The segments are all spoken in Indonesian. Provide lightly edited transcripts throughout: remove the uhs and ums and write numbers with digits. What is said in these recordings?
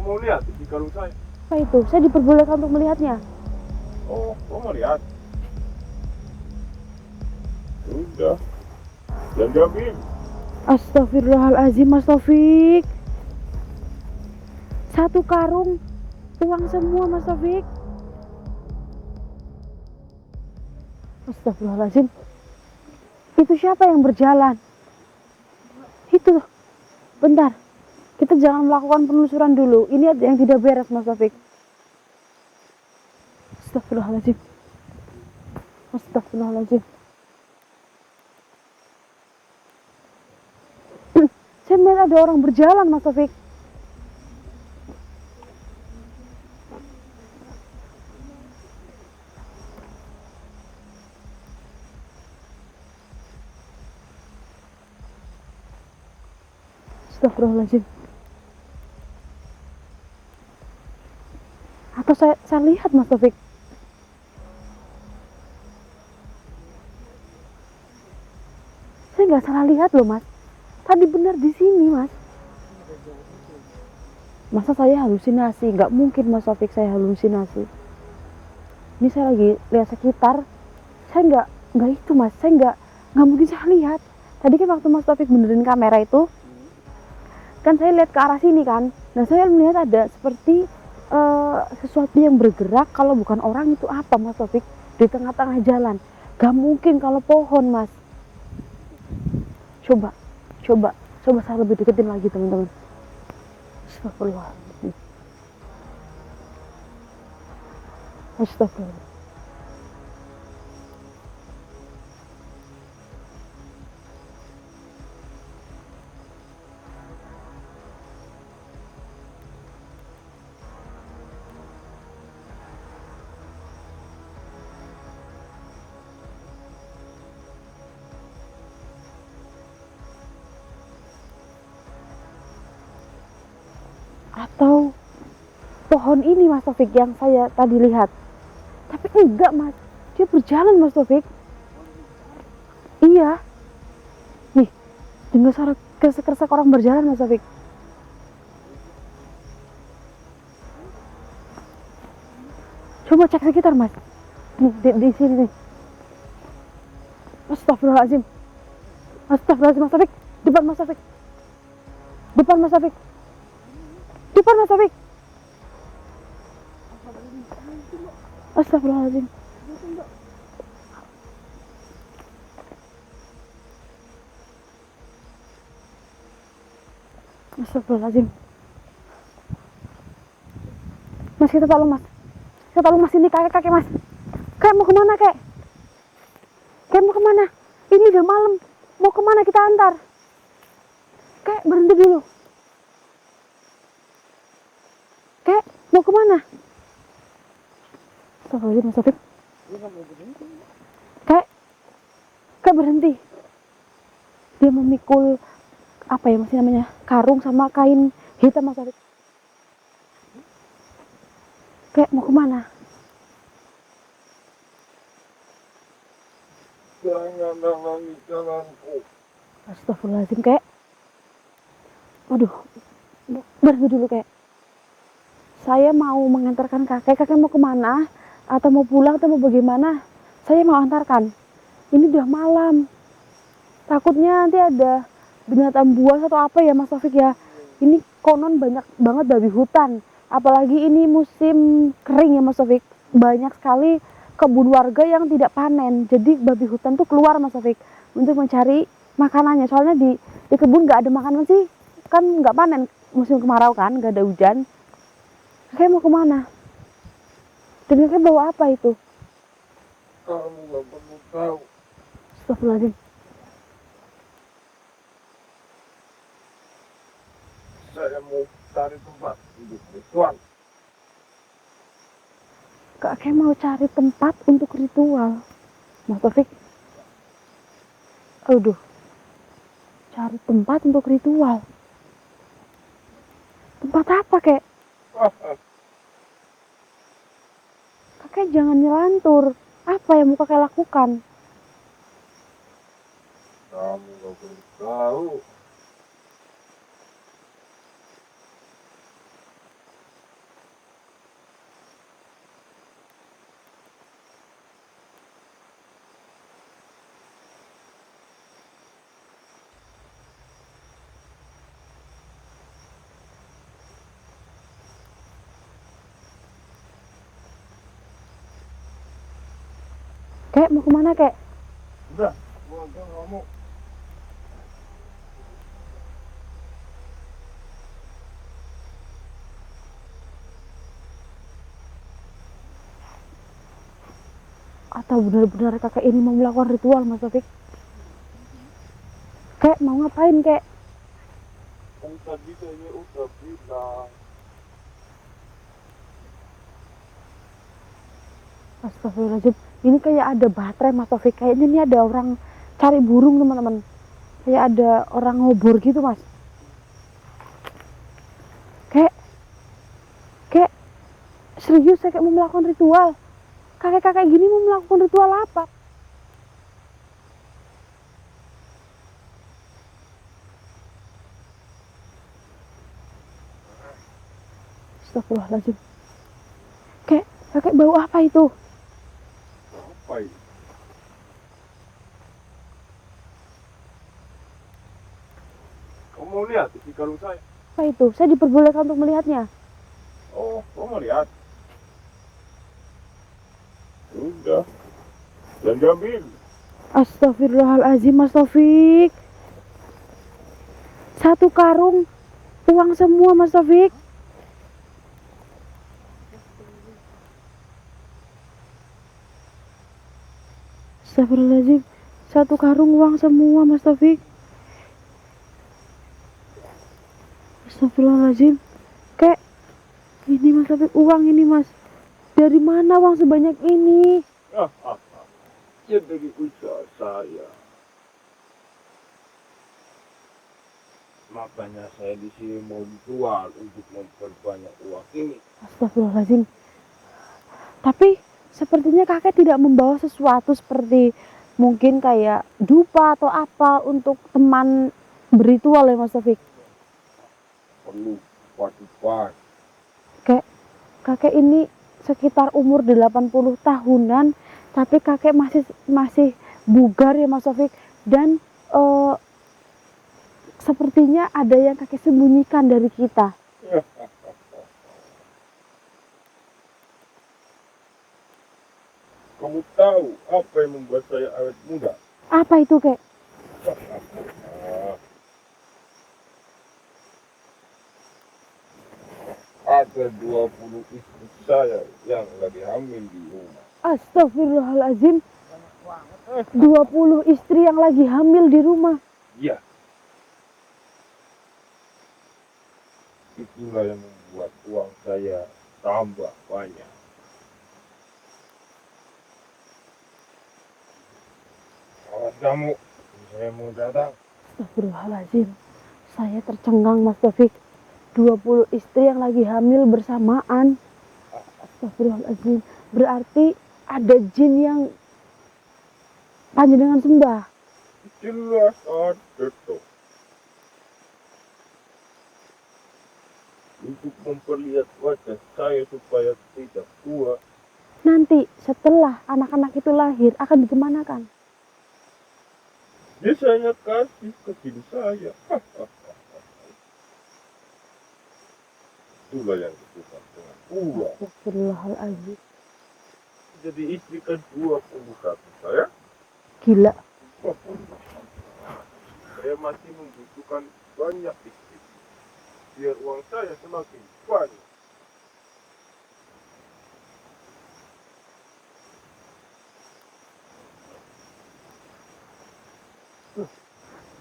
mau lihat di kalung saya? Apa itu? Saya diperbolehkan untuk melihatnya. Oh, kau mau lihat? Sudah. Jangan jawabin. Astagfirullahaladzim, Mas Taufik. Satu karung uang semua, Mas Taufik. Astagfirullahaladzim. Itu siapa yang berjalan? Itu. Bentar. Kita jangan melakukan penelusuran dulu. Ini ada yang tidak beres, Mas Taufik. Astagfirullahaladzim. Astagfirullahaladzim. Saya melihat ada orang berjalan, Mas Taufik. Astagfirullahaladzim. Atau saya lihat, Mas Taufik. Saya nggak salah lihat loh, Mas. Tadi benar di sini, Mas. Masa saya halusinasi? Nggak mungkin, Mas Taufik, saya halusinasi. Ini saya lagi lihat sekitar. Saya nggak itu, Mas. Saya nggak mungkin saya lihat. Tadi kan waktu Mas Taufik benerin kamera itu, kan saya lihat ke arah sini kan. Nah, saya melihat ada seperti sesuatu yang bergerak. Kalau bukan orang itu apa, Mas Taufik? Di tengah-tengah jalan. Gak mungkin kalau pohon, Mas. Coba saya lebih deketin lagi, teman-teman. Astagfirullah. Astagfirullah. Atau pohon ini, Mas Taufik, yang saya tadi lihat. Tapi enggak, Mas. Dia berjalan, Mas Taufik. Iya. Nih, dengar suara kresek-kresek orang berjalan, Mas Taufik. Coba cek sekitar, Mas. Nih, di sini nih. Astagfirullahaladzim. Astagfirullahaladzim, Mas Taufik. Depan Mas Taufik. Depan Mas Taufik. Depan Mas Taufik. Astagfirullahaladzim. Astagfirullahaladzim. Mas, kita tolong, Mas. Kita tolong, Mas. Ini kakek, Mas. Kakek mau kemana, kek? Kakek mau kemana? Ini udah malam. Mau kemana kita antar? Kek, berhenti dulu. Kek, mau kemana? Astagfirullahaladzim, Mas Taufik. Kek berhenti. Dia memikul apa ya, masih namanya, karung sama kain hitam, Mas Taufik. Kek, mau kemana? Jangan halangi jalanku. Astagfirullahaladzim, kek. Waduh, berhenti dulu, kek. Saya mau mengantarkan kakek. Kakek mau kemana? Atau mau pulang atau mau bagaimana? Saya mau antarkan. Ini udah malam. Takutnya nanti ada binatang buas atau apa ya, Mas Taufik ya. Ini konon banyak banget babi hutan. Apalagi ini musim kering ya, Mas Taufik. Banyak sekali kebun warga yang tidak panen. Jadi babi hutan tuh keluar, Mas Taufik, untuk mencari makanannya. Soalnya di kebun nggak ada makanan sih. Kan nggak panen musim kemarau kan, nggak ada hujan. Kakek mau kemana? Dan kakek bawa apa itu? Kamu gak perlu tahu. Astagfirullahaladzim. Saya mau cari tempat untuk ritual. Kakek mau cari tempat untuk ritual. Mas Taufik. Aduh. Cari tempat untuk ritual. Tempat apa, kek? Kakek jangan nyelantur. Apa yang mau kakek lakukan? Kamu gak perlu tahu. Kek, mau kemana, Kek? Udah, gua nggak mau. Atau benar-benar kakek ini mau melakukan ritual, Mas Taufik? Kek, mau ngapain, Kek? Kan tadi saya udah bilang. Astagfirullahaladzim, ini kayak ada baterai, Mas Taufik. Kayaknya ini ada orang cari burung, teman-teman. Kayak ada orang ngobor gitu, Mas. Kek, Kek, serius saya kayak mau melakukan ritual. Kakek-kakek gini mau melakukan ritual apa? Astagfirullahaladzim. Kek, kakek bau apa itu? Apa ini? Kamu mau lihat isi kalung saya? Apa itu? Saya diperbolehkan untuk melihatnya. Oh, kamu mau lihat? Udah, jangan diambil. Astagfirullahaladzim, Mas Taufik. Satu karung uang semua, Mas Taufik. Astagfirullahaladzim. Satu karung uang semua, Mas Taufik. Astagfirullahaladzim. Kek, ini Mas Taufik, uang ini, Mas. Dari mana uang sebanyak ini? Ya dari usaha saya. Makanya saya di sini mau jual untuk memperbanyak uang ini. Astagfirullahaladzim. Tapi sepertinya kakek tidak membawa sesuatu seperti mungkin kayak dupa atau apa untuk teman beritual ya, Mas Taufik. Perlu cepat-cepat. Kakek ini sekitar umur 80 tahunan, tapi kakek masih bugar ya, Mas Taufik. Dan sepertinya ada yang kakek sembunyikan dari kita. Kamu tahu apa yang membuat saya awet muda? Apa itu, Kek? Ada 20 istri saya yang lagi hamil di rumah. Astagfirullahaladzim. 20 istri yang lagi hamil di rumah. Ya, itulah yang membuat uang saya tambah banyak. Awas kamu, saya mau datang. Astagfirullahaladzim. Saya tercengang, Mas Taufik. 20 istri yang lagi hamil bersamaan. Astagfirullahaladzim. Berarti ada jin yang panjenengan sembah. Jelas ada toh. Untuk memperlihat wajah saya supaya tidak tua. Nanti setelah anak-anak itu lahir akan dikemanakan? Dia saya kasih ke diri saya. Itulah yang disebut dengan uang. Astagfirullahaladzim. Jadi istri ke-21 saya. Gila. Saya masih membutuhkan banyak istri. Biar uang saya semakin banyak.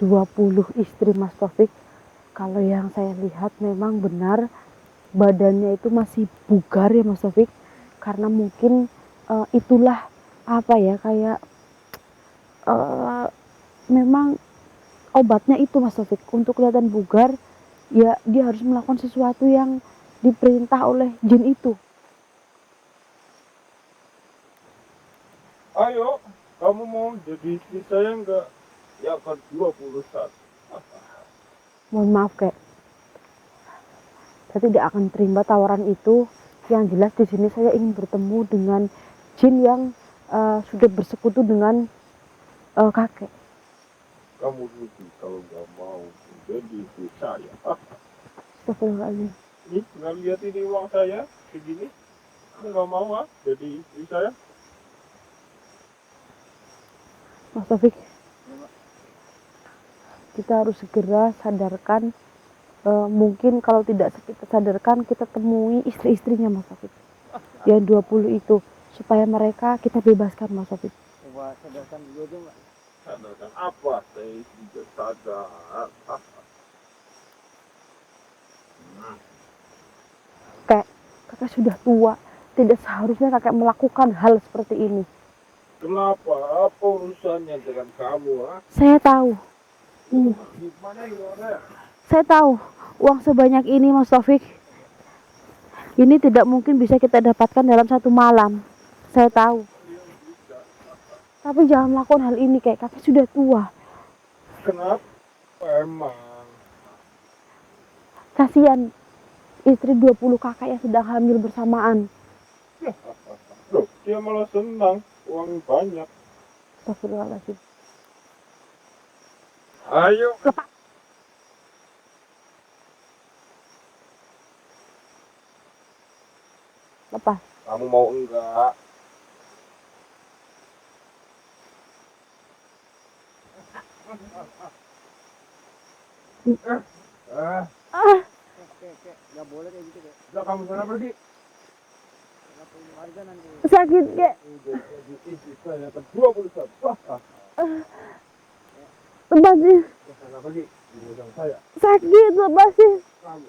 20 istri, Mas Taufik. Kalau yang saya lihat memang benar badannya itu masih bugar ya, Mas Taufik. Karena mungkin itulah apa ya, kayak memang obatnya itu, Mas Taufik. Untuk kelihatan bugar ya dia harus melakukan sesuatu yang diperintah oleh jin itu. Ayo, kamu mau jadi istri saya enggak? Ya kan 21. Mohon maaf, Kek. Saya tidak akan terima tawaran itu. Yang jelas di sini saya ingin bertemu dengan jin yang sudah bersekutu dengan kakek. Kamu rugi kalau nggak mau menjadi istri saya. Astagfirullahaladzim. Ini pernah lihat ini uang saya segini? Kamu nggak mau jadi istri saya? Mas Taufik, kita harus segera sadarkan. Mungkin kalau tidak kita sadarkan, kita temui istri-istrinya Mas Taufik yang 20 itu, supaya mereka kita bebaskan Mas Taufik. Coba sadarkan dulu aja Mbak. Sadarkan apa? Saya tidak sadar. Kakak sudah tua, tidak seharusnya kakak melakukan hal seperti ini. Kenapa? Apa urusannya dengan kamu? Saya tahu, Gimana ini? saya tahu uang sebanyak ini Mas Taufik, ini tidak mungkin bisa kita dapatkan dalam satu malam. Saya tahu. Tapi jangan melakukan hal ini, kakak sudah tua. Kenapa? Emang. Kasihan istri 20 kakak yang sedang hamil bersamaan. Loh, dia malah senang. Uang banyak. Astagfirullahaladzim. Ayo. Lepas. Lepas. Kamu mau enggak? Nggak boleh kayak gitu, Kek. Udah kamu sana pergi. Nggak punya warga nanti. Sakit, Kek. Udah jadi istri saya ke 21. Lepasin. Sana pergi. Di gudang saya. Sakit, lepasin. Kamu.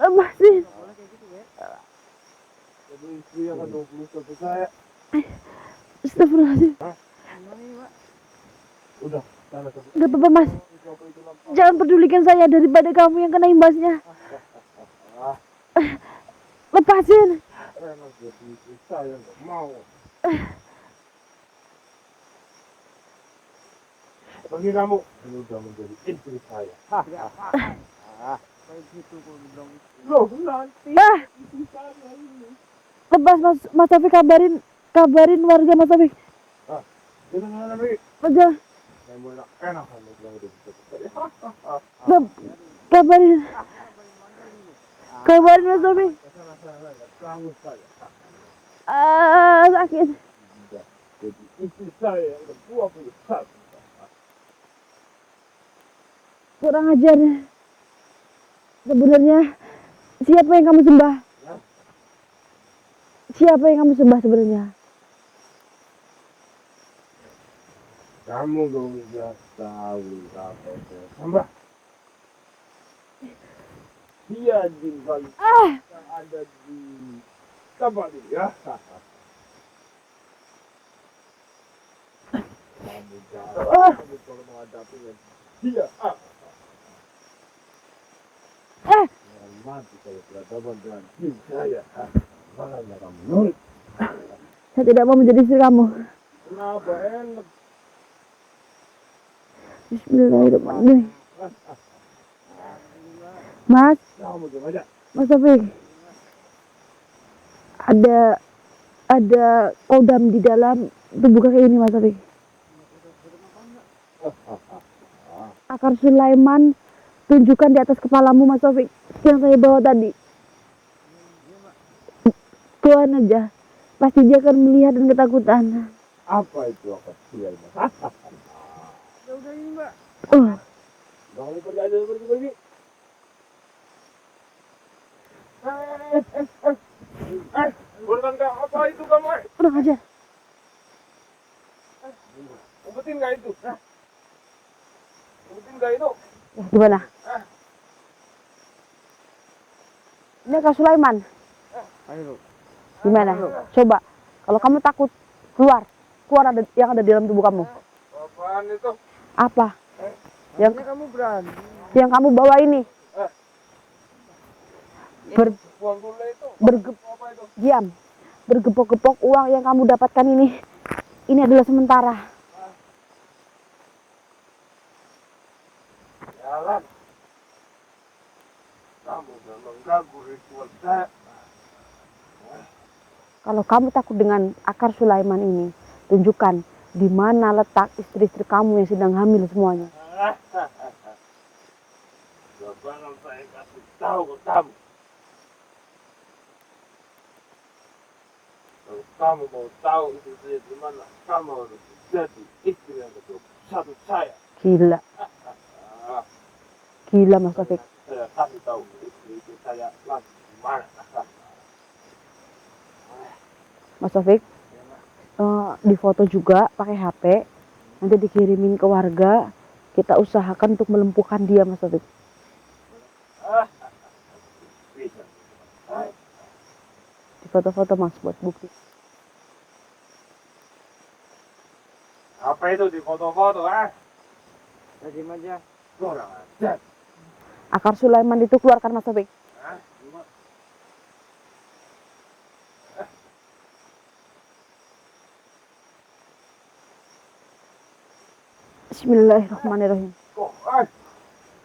Lepasin. Nggak boleh kayak gitu, Kek. Jadi istri yang ke 21 saya. Astagfirullahaladzim. Gimana ini, Mbak? Udah. Sana ke Gak apa-apa, Mas. Jangan pedulikan saya daripada kamu yang kena imbasnya. Lepasin. Enak jadi istri saya nggak mau. Pergi kamu. Ini udah menjadi istri saya. Kayak gitu kok dibilang. Loh, nanti istri saya ini. Lepas, Mas Taufik, kabarin warga Mas Taufik. Kita sana pergi. Aja. Saya mau enak kamu bilang udah bisa saya. Kabarin. Kabarin Mas Taufik. Sana kamu saya. Sakit. Udah jadi istri saya yang ke 21. Kurang ajar. Sebenarnya siapa yang kamu sembah? Siapa yang kamu sembah sebenarnya? Kamu gak bisa tahu apa saya sembah. Dia jin paling yang ada di tempat ini ya. Kamu jangan kamu kalau menghadapinya dia. Jangan mati kalau berhadapan dengan jin saya. Makanya kamu nurut. Saya tidak mau menjadi istri kamu. Kenapa enak? Bismillahirrahmanirrahim. Mas, Kamu diam aja. Mas Taufik. Ada kodam di dalam tubuh kakek ini Mas Taufik. Akar Sulaiman tunjukkan di atas kepalamu Mas Taufik yang saya bawa tadi. Tuhan aja, pasti dia akan melihat dan ketakutan. Apa itu akar Sulaiman? Udah ini, Mbak. Udah kamu pergi aja, pergi. Bukankah apa itu kamu? Kurang aja. Umpetin nggak itu? Umpetin nggak itu? Ya, gimana? Ini Akar Sulaiman. Ayo, Gimana? Coba. Kalau kamu takut, keluar ada yang ada di dalam tubuh kamu. Apaan itu? Apa? Yang kamu berani. yang kamu bawa ini. Buang dulu itu. Apa itu? Diam. Bergepok-gepok uang yang kamu dapatkan ini. Ini adalah sementara. Jalan. Kamu udah mengganggu ritual saya. Kalau kamu takut dengan Akar Sulaiman ini, tunjukkan di mana letak istri-istri kamu yang sedang hamil semuanya. Gak bakal saya kasih tahu ke kamu. Kalau kamu mau tahu itu saya di mana, kamu harus jadi istri yang ke-21 saya. Gila, Ah, gila Mas Taufik. saya kasih tahu istri saya lagi di mana. Mas Taufik, di foto juga pakai HP, nanti dikirimin ke warga. Kita usahakan untuk melumpuhkan dia Mas Taufik. Bisa. Di foto-foto Mas buat bukti. Apa itu di foto-foto, Tadi aja. Kurang ajar. Akar Sulaiman itu keluarkan Mas Taufik. Hah? Bismillahirrahmanirrahim. Kok,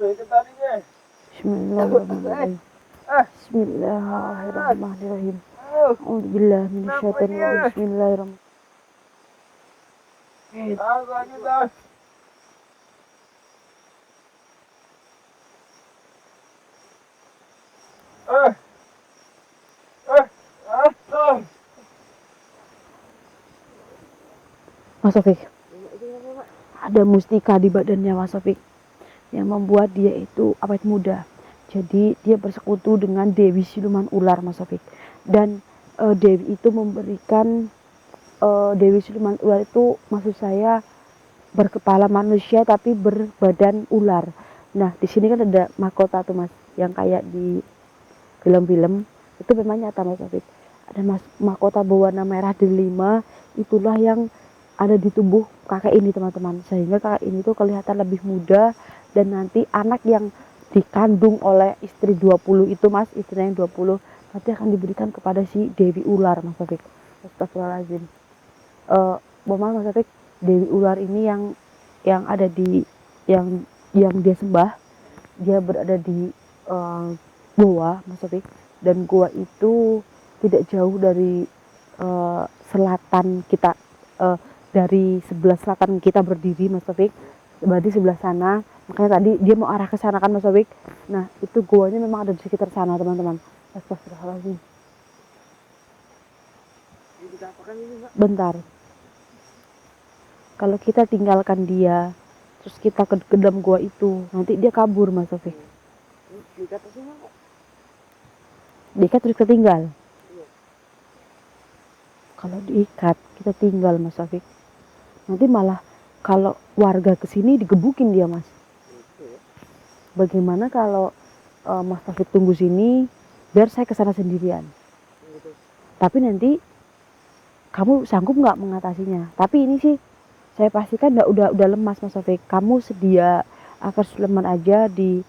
itu tadinya. Bismillahirrahmanirrahim. Bismillahirrahmanirrahim. Alhamdulillah minasyaitonir rajim. Bismillahirrahmanirrahim. Lanjut, ah. Ah. Mas Taufik, ada mustika di badannya Mas Taufik yang membuat dia itu awet muda. Jadi dia bersekutu dengan Dewi Siluman Ular Mas Taufik. Dan Dewi itu memberikan Dewi Siluman Ular itu maksud saya berkepala manusia tapi berbadan ular. Nah di sini kan ada mahkota tuh Mas, yang kayak di film-film itu memang nyata Mas Taufik. Ada mahkota berwarna merah delima, itulah yang ada di tubuh kakek ini teman-teman, sehingga kakek ini tuh kelihatan lebih muda. Dan nanti anak yang dikandung oleh istri 20 itu Mas, istrinya yang 20 nanti akan diberikan kepada si Dewi Ular Mas Taufik. Astagfirullahaladzim. Mas Taufik, Dewi Ular ini yang ada di yang dia sembah, dia berada di goa Mas Taufik, dan goa itu tidak jauh dari selatan kita, dari sebelah selatan kita berdiri Mas Taufik, berarti sebelah sana. Makanya tadi dia mau arah ke sana kan Mas Taufik. Nah itu goanya memang ada di sekitar sana teman-teman. Astagfirullahaladzim. Ini kita apakan ini, Mbak? Bentar, kalau kita tinggalkan dia terus kita ke dalam gua itu, nanti dia kabur Mas Taufik. Ini diikat aja, Mbak. Diikat terus ketinggal. Iya. Kalau diikat kita tinggal Mas Taufik, nanti malah kalau warga kesini digebukin dia Mas. Gitu ya. Bagaimana kalau Mas Taufik tunggu sini biar saya kesana sendirian, Gitu. tapi nanti kamu sanggup nggak mengatasinya? Tapi ini sih saya pastikan udah lemas Mas Taufik. Kamu sedia akar Sulaiman aja di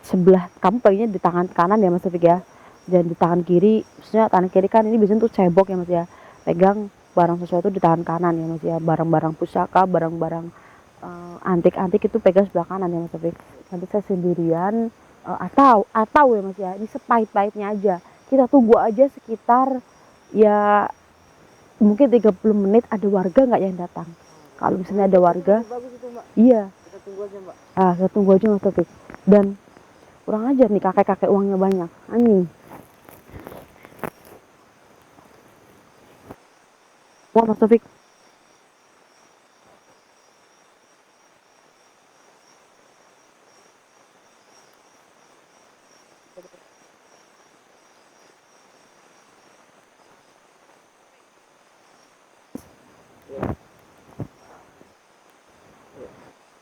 sebelah kamu, paginya di tangan kanan ya Mas Taufik ya, dan di tangan kiri, maksudnya tangan kiri kan ini biasanya tuh cebok ya Mas ya, pegang barang sesuatu di tangan kanan ya Mas ya, barang-barang pusaka, barang-barang antik-antik itu pegang sebelah kanan ya Mas Taufik. Nanti saya sendirian, atau ya Mas ya, ini sepahit-pahitnya aja kita tunggu aja sekitar ya mungkin 30 menit, ada warga nggak yang datang. Kalau misalnya ada warga, Bagus itu, Mbak. iya, Kita tunggu aja, Mbak. kita tunggu aja Mas Taufik. Dan kurang ajar nih kakek-kakek, uangnya banyak, anjing. Wah Mas Taufik,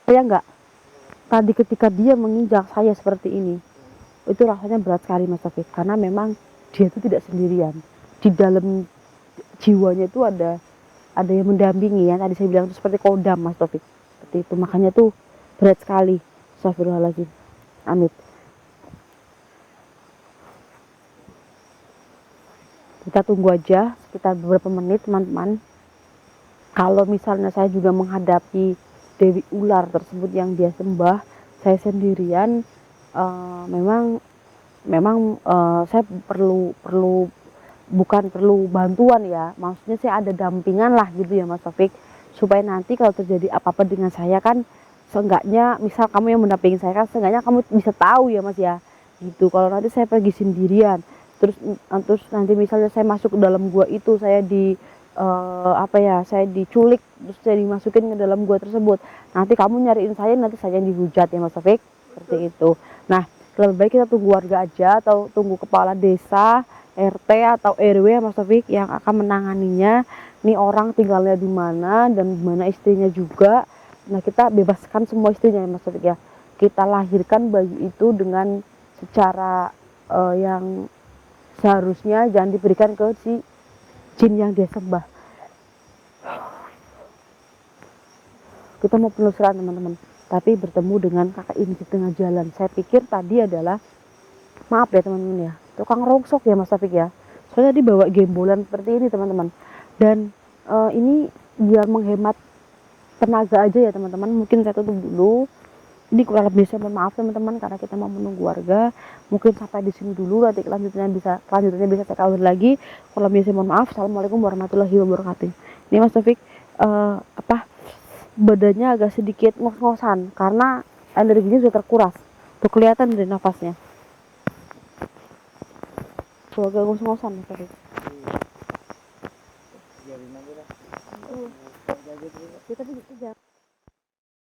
saya nggak, tadi ketika dia menginjak saya seperti ini, itu rasanya berat sekali Mas Taufik, karena memang dia itu tidak sendirian. Di dalam jiwanya itu ada yang mendampingi ya, tadi saya bilang itu seperti kodam Mas Taufik, seperti itu. Makanya tuh berat sekali. Astagfirullahaladzim. Amit. Kita tunggu aja sekitar beberapa menit teman-teman. Kalau misalnya saya juga menghadapi Dewi Ular tersebut yang dia sembah, saya sendirian, memang saya perlu bukan perlu bantuan ya, maksudnya saya ada dampingan lah gitu ya Mas Taufik, supaya nanti kalau terjadi apa-apa dengan saya kan seenggaknya, misal kamu yang mendampingi saya kan seenggaknya kamu bisa tahu ya Mas ya gitu. Kalau nanti saya pergi sendirian terus nanti misalnya saya masuk ke dalam gua itu, saya apa ya, saya diculik terus saya dimasukin ke dalam gua tersebut. Nanti kamu nyariin saya, nanti saya yang dihujat ya Mas Taufik, seperti itu. Nah, lebih baik kita tunggu warga aja atau tunggu kepala desa, RT atau RW ya Mas Taufik yang akan menanganinya. Nih orang tinggalnya di mana dan di mana istrinya juga. Nah, kita bebaskan semua istrinya ya Mas Taufik ya. Kita lahirkan bayi itu dengan secara yang seharusnya, jangan diberikan ke si jin yang dia sembah. Kita mau penelusuran teman-teman, tapi bertemu dengan kakak ini di tengah jalan. Saya pikir tadi adalah, maaf ya teman-teman ya, tukang rongsok ya Mas Taufik ya. Soalnya tadi bawa gembolan seperti ini teman-teman. Dan ini biar menghemat tenaga aja ya teman-teman, mungkin saya tutup dulu. Ini kurang lebih saya mohon maaf teman-teman karena kita mau menunggu warga. Mungkin sampai di sini dulu, nanti kelanjutannya bisa saya cover lagi. Kurang lebih saya mohon maaf. Assalamualaikum warahmatullahi wabarakatuh. Ini Mas Taufik badannya agak sedikit ngos-ngosan karena energinya sudah terkuras. Tuh kelihatan dari nafasnya. Tuh agak ngos-ngosan Mas Taufik. Biarin aja lah. Kita bisa